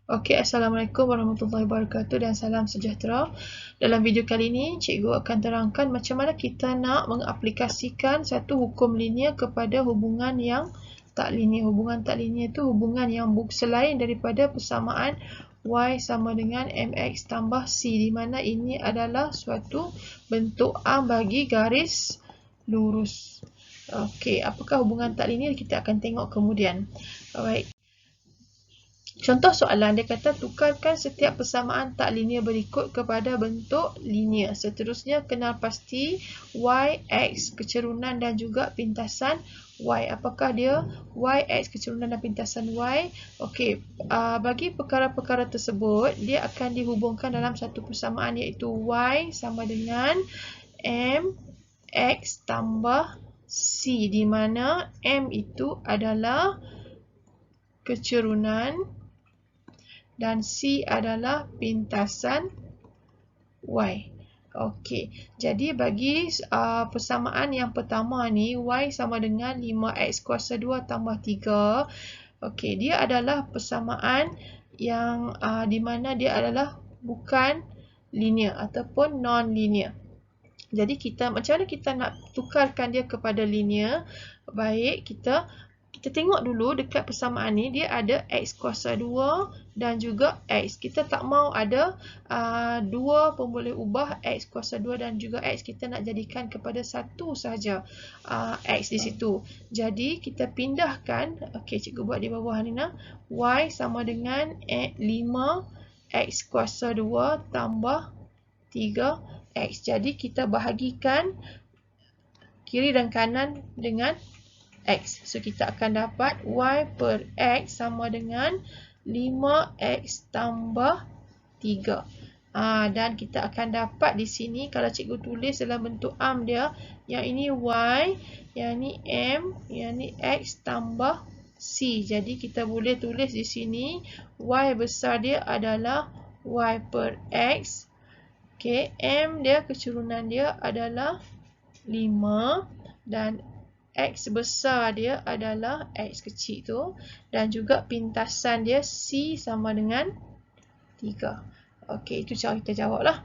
Okey, Assalamualaikum warahmatullahi wabarakatuh dan salam sejahtera. Dalam video kali ini, cikgu akan terangkan macam mana kita nak mengaplikasikan satu hukum linear kepada hubungan yang tak linear. Hubungan tak linear itu hubungan yang selain daripada persamaan y sama dengan mx tambah c, di mana ini adalah suatu bentuk A bagi garis lurus. Okey, apakah hubungan tak linear? Kita akan tengok kemudian. Alright. Contoh soalan, dia kata tukarkan setiap persamaan tak linear berikut kepada bentuk linear. Seterusnya, kenal pasti y, x, kecerunan dan juga pintasan y. Apakah dia? Y, x, kecerunan dan pintasan y. Okey, bagi perkara-perkara tersebut, dia akan dihubungkan dalam satu persamaan iaitu y sama dengan m, x tambah c, di mana m itu adalah kecerunan dan C adalah pintasan Y. Okey, jadi bagi persamaan yang pertama ni, Y sama dengan 5X kuasa 2 tambah 3. Okey, dia adalah persamaan yang di mana dia adalah bukan linear ataupun non-linear. Jadi macam mana kita nak tukarkan dia kepada linear? Baik, kita tengok dulu dekat persamaan ni, dia ada x kuasa 2 dan juga x. Kita tak mau ada 2 pun boleh ubah x kuasa 2 dan juga x. Kita nak jadikan kepada satu sahaja x di situ. Jadi kita pindahkan, okey, cikgu buat di bawah ni nah. Y sama dengan 5x kuasa 2 tambah 3x. Jadi kita bahagikan kiri dan kanan dengan x. So, kita akan dapat y per x sama dengan 5x tambah 3. Dan kita akan dapat di sini, kalau cikgu tulis dalam bentuk dia, yang ini y, yang ini m, yang ini x tambah c. Jadi, kita boleh tulis di sini, y besar dia adalah y per x. Okay, m dia, kecerunan dia adalah 5 dan x besar dia adalah x kecil tu, dan juga pintasan dia C sama dengan 3. Okey, itu cara kita jawab lah.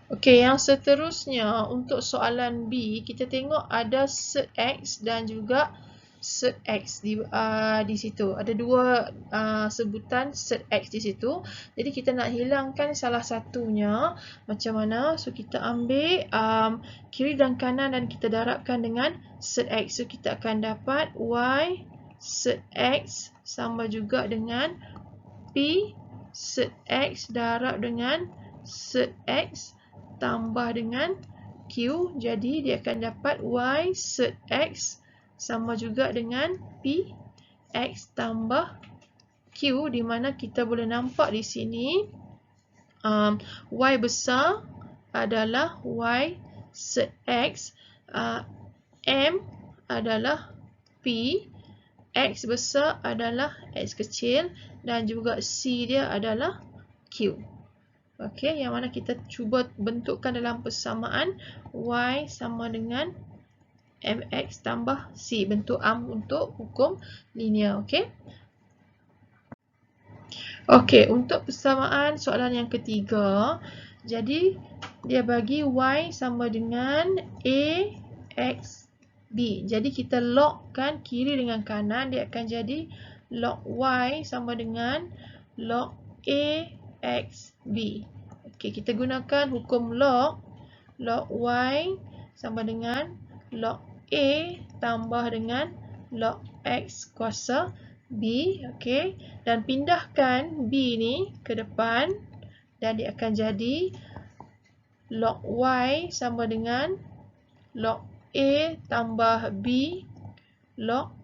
Okey, yang seterusnya untuk soalan B, kita tengok ada set x dan juga set x di situ. Ada dua sebutan set x di situ. Jadi kita nak hilangkan salah satunya. Macam mana? So kita ambil kiri dan kanan dan kita darabkan dengan set x. So kita akan dapat y set x sama juga dengan p set x darab dengan set x tambah dengan q. Jadi dia akan dapat y set x sama juga dengan P X tambah Q, di mana kita boleh nampak di sini Y besar adalah Y set X, M adalah P, X besar adalah X kecil dan juga C dia adalah Q. Okey, yang mana kita cuba bentukkan dalam persamaan Y sama dengan mx tambah c, bentuk untuk hukum linear. Okey. Okey, untuk persamaan soalan yang ketiga, jadi dia bagi y sama dengan a x b. Jadi kita logkan kiri dengan kanan, dia akan jadi log y sama dengan log a x b. Okey, kita gunakan hukum log y sama dengan log A tambah dengan log X kuasa B. Okey. Dan pindahkan B ni ke depan dan dia akan jadi log Y sama dengan log A tambah B log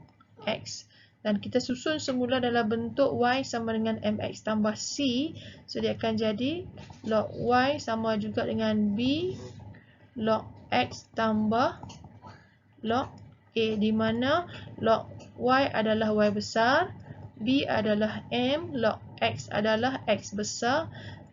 X. Dan kita susun semula dalam bentuk Y sama dengan MX tambah C. So, dia akan jadi log Y sama juga dengan B log X tambah log A, di mana log Y adalah Y besar, B adalah M, log X adalah X besar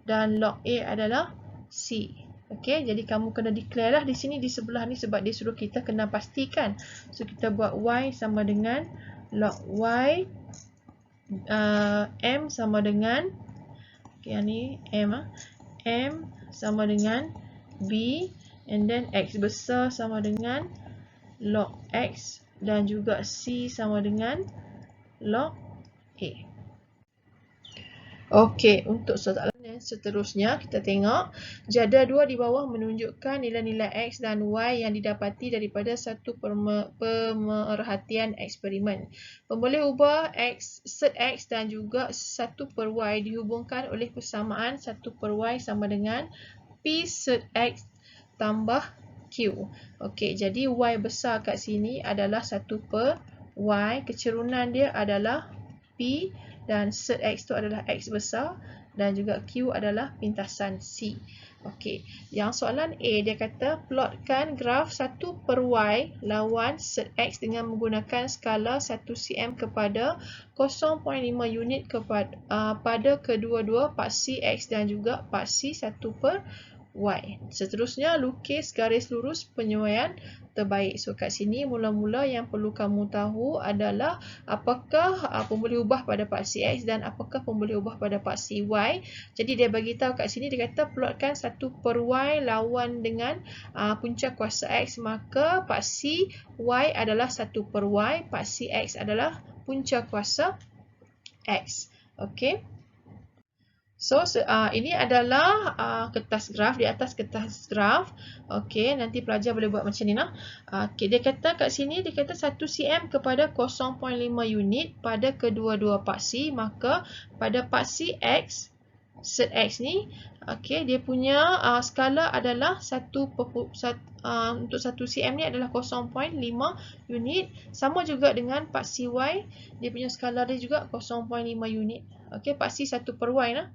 dan log A adalah C. Okey, jadi kamu kena declare lah di sini di sebelah ni sebab dia suruh kita kena pastikan. So kita buat Y sama dengan log Y M sama dengan, okay, yang ni M, M sama dengan B, and then X besar sama dengan log X, dan juga C sama dengan log A. Okey, untuk soalan yang seterusnya kita tengok jadual 2 di bawah menunjukkan nilai-nilai X dan Y yang didapati daripada satu pemerhatian eksperimen. Pemboleh ubah X, set X dan juga 1/Y dihubungkan oleh persamaan 1/Y sama dengan P set X tambah Q. Okey, jadi Y besar kat sini adalah 1/Y, kecerunan dia adalah P, dan set X tu adalah X besar, dan juga Q adalah pintasan C. Okey, yang soalan A dia kata plotkan graf 1/Y lawan set X dengan menggunakan skala 1 cm kepada 0.5 unit pada kedua-dua paksi X dan juga paksi 1/Y. Seterusnya, lukis garis lurus penyuaian terbaik. So, kat sini mula-mula yang perlu kamu tahu adalah apakah pemboleh ubah pada paksi X dan apakah pemboleh ubah pada paksi Y. Jadi, dia bagi tahu kat sini, dia kata plotkan 1/Y lawan dengan punca kuasa X. Maka, paksi Y adalah 1/Y, paksi X adalah punca kuasa X. Okey. So, ini adalah kertas graf, di atas kertas graf. Okey, nanti pelajar boleh buat macam ni lah. Okey, dia kata kat sini, dia kata 1 cm kepada 0.5 unit pada kedua-dua paksi. Maka, pada paksi X, set X ni, okey, dia punya skala adalah untuk 1 cm ni adalah 0.5 unit. Sama juga dengan paksi Y, dia punya skala dia juga 0.5 unit. Okey, paksi 1/Y lah.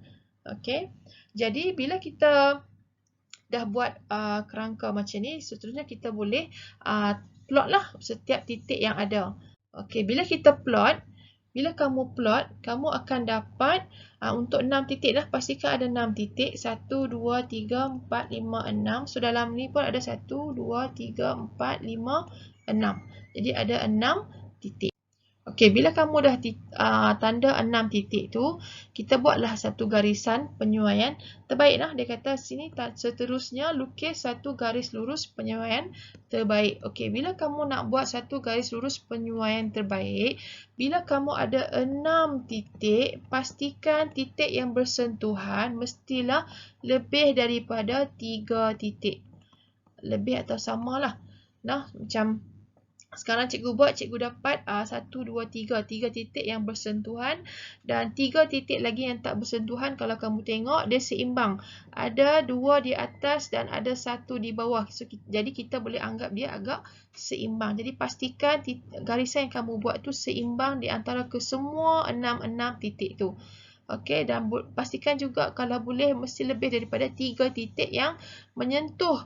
Okey, jadi bila kita dah buat kerangka macam ni, seterusnya kita boleh plot lah setiap titik yang ada. Okey, bila kita plot, bila kamu plot, kamu akan dapat untuk 6 titik lah, pastikan ada 6 titik. 1, 2, 3, 4, 5, 6. So, dalam ni pun ada 1, 2, 3, 4, 5, 6. Jadi, ada 6 titik. Okey, bila kamu dah tanda 6 titik tu, kita buatlah satu garisan penyuaian terbaik lah. Dia kata sini seterusnya lukis satu garis lurus penyuaian terbaik. Okey, bila kamu nak buat satu garis lurus penyuaian terbaik, bila kamu ada 6 titik, pastikan titik yang bersentuhan mestilah lebih daripada 3 titik. Lebih atau samalah. Nah, macam sekarang cikgu buat, cikgu dapat 1, 2, 3 titik yang bersentuhan dan 3 titik lagi yang tak bersentuhan. Kalau kamu tengok, dia seimbang. Ada 2 di atas dan ada 1 di bawah. So, jadi kita boleh anggap dia agak seimbang. Jadi pastikan garisan yang kamu buat tu seimbang di antara kesemua 6 titik tu. Okey, dan pastikan juga kalau boleh mesti lebih daripada 3 titik yang menyentuh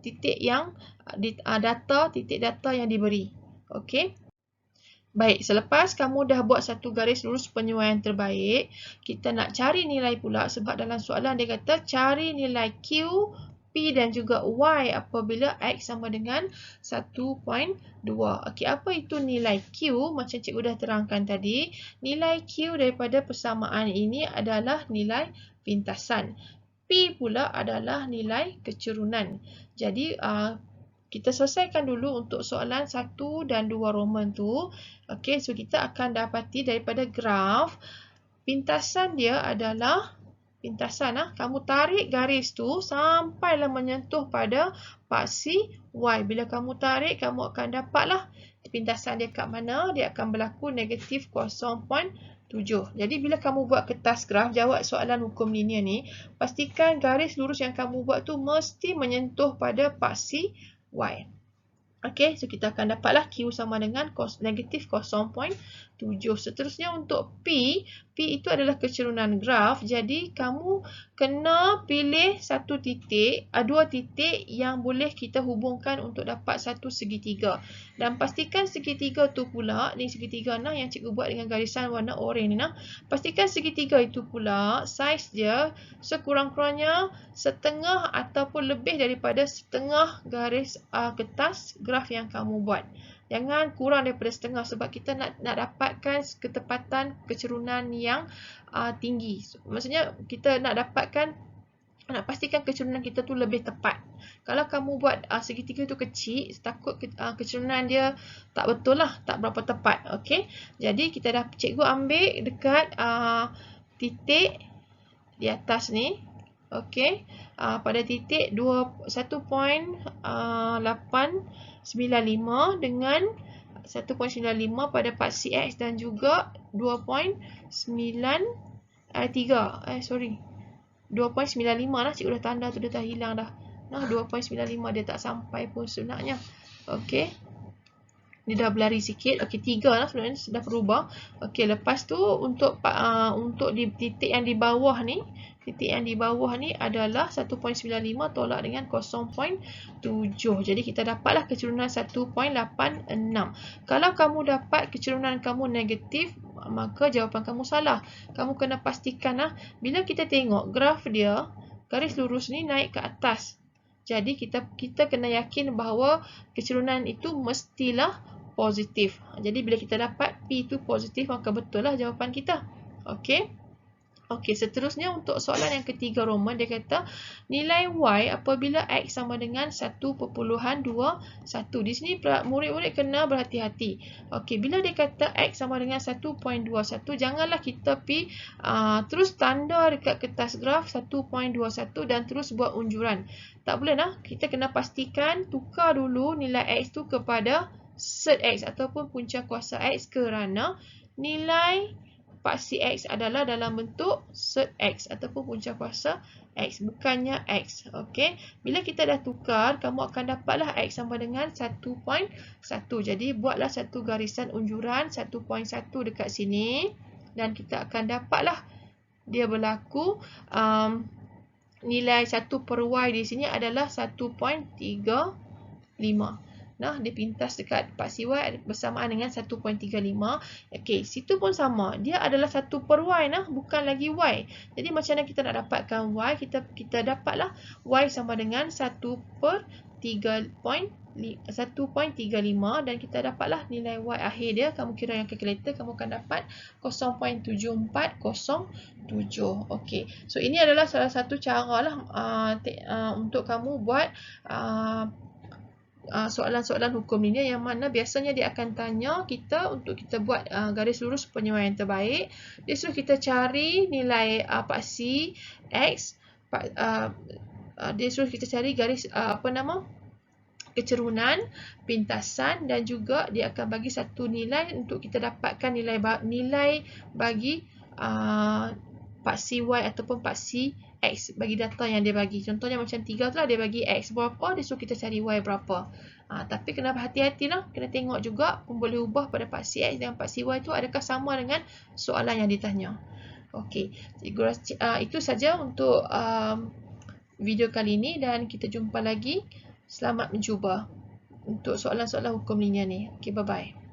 titik yang titik data yang diberi. Okey. Baik, selepas kamu dah buat satu garis lurus penyuaian terbaik, kita nak cari nilai pula sebab dalam soalan dia kata cari nilai Q, P dan juga Y apabila X sama dengan 1.2. Okey, apa itu nilai Q? Macam cikgu dah terangkan tadi, nilai Q daripada persamaan ini adalah nilai pintasan. P pula adalah nilai kecerunan. Jadi, kita selesaikan dulu untuk soalan 1 dan 2 Roman tu. Okey, so kita akan dapati daripada graf, pintasan dia adalah kamu tarik garis tu sampailah menyentuh pada paksi Y. Bila kamu tarik, kamu akan dapatlah pintasan dia kat mana. Dia akan berlaku negatif 0.7. Jadi bila kamu buat kertas graf, jawab soalan hukum linear ni, pastikan garis lurus yang kamu buat tu mesti menyentuh pada paksi Y. Okey, so kita akan dapatlah Q sama dengan negatif 0.7. Seterusnya untuk P itu adalah kecerunan graf. Jadi kamu kena pilih dua titik yang boleh kita hubungkan untuk dapat satu segitiga. Dan pastikan segitiga tu pula, ni segitiga nah yang cikgu buat dengan garisan warna oranye ni nah. Pastikan segitiga itu pula saiz dia sekurang-kurangnya setengah ataupun lebih daripada setengah garis kertas graf yang kamu buat. Jangan kurang daripada setengah sebab kita nak dapatkan ketepatan kecerunan yang tinggi. Maksudnya kita nak pastikan kecerunan kita tu lebih tepat. Kalau kamu buat segitiga tu kecil, takut kecerunan dia tak betul lah, tak berapa tepat. Okey. Jadi cikgu ambil dekat titik di atas ni. Okey. Pada titik 1.895 dengan 1.95 pada part CX dan juga 2.95 lah, cikgu dah tanda tu, dia dah hilang dah. 2.95 dia tak sampai pun sebenarnya. Okey. Dia dah berlari sikit. Okey, 3 lah sebenarnya sudah berubah. Okey, lepas tu untuk di titik yang di bawah ni, adalah 1.95 tolak dengan 0.7. Jadi kita dapatlah kecerunan 1.86. Kalau kamu dapat kecerunan kamu negatif, maka jawapan kamu salah. Kamu kena pastikan bila kita tengok graf dia, garis lurus ni naik ke atas. Jadi kita kena yakin bahawa kecerunan itu mestilah positif. Jadi bila kita dapat P itu positif, maka betul lah jawapan kita. Okey. Okey, seterusnya untuk soalan yang ketiga Roman, dia kata nilai Y apabila X sama dengan 1.21. Di sini murid-murid kena berhati-hati. Okey, bila dia kata X sama dengan 1.21, janganlah kita pergi terus tanda dekat kertas graf 1.21 dan terus buat unjuran. Tak boleh lah. Kita kena pastikan tukar dulu nilai X tu kepada set X ataupun punca kuasa X kerana nilai paksi X adalah dalam bentuk set X ataupun punca kuasa X, bukannya X. Okey. Bila kita dah tukar, kamu akan dapatlah X sama dengan 1.1. Jadi buatlah satu garisan unjuran 1.1 dekat sini dan kita akan dapatlah dia berlaku nilai 1 per Y di sini adalah 1.35. Nah, dia pintas dekat paksi Y bersamaan dengan 1.35. Okey, situ pun sama. Dia adalah 1 per Y bukan lagi Y. Jadi macam mana kita nak dapatkan Y? Kita dapatlah Y sama dengan 1 per 1.35 dan kita dapatlah nilai Y akhir dia. Kamu kira yang kalkulator, kamu akan dapat 0.7407. Okey. So ini adalah salah satu cara lah untuk kamu buat soalan-soalan hukum linear yang mana biasanya dia akan tanya kita untuk kita buat garis lurus penyuaian terbaik. Dia suruh kita cari nilai paksi X. Dia suruh kita cari garis kecerunan, pintasan dan juga dia akan bagi satu nilai untuk kita dapatkan nilai bagi paksi Y ataupun paksi X bagi data yang dia bagi. Contohnya macam 3 tu lah, dia bagi X berapa, dia suruh kita cari Y berapa. Tapi kena berhati-hati lah. Kena tengok juga pun boleh ubah pada paksi X dan paksi Y tu adakah sama dengan soalan yang ditanya. Okey. Itu saja untuk video kali ini dan kita jumpa lagi. Selamat mencuba untuk soalan-soalan hukum linear ni. Okey, bye-bye.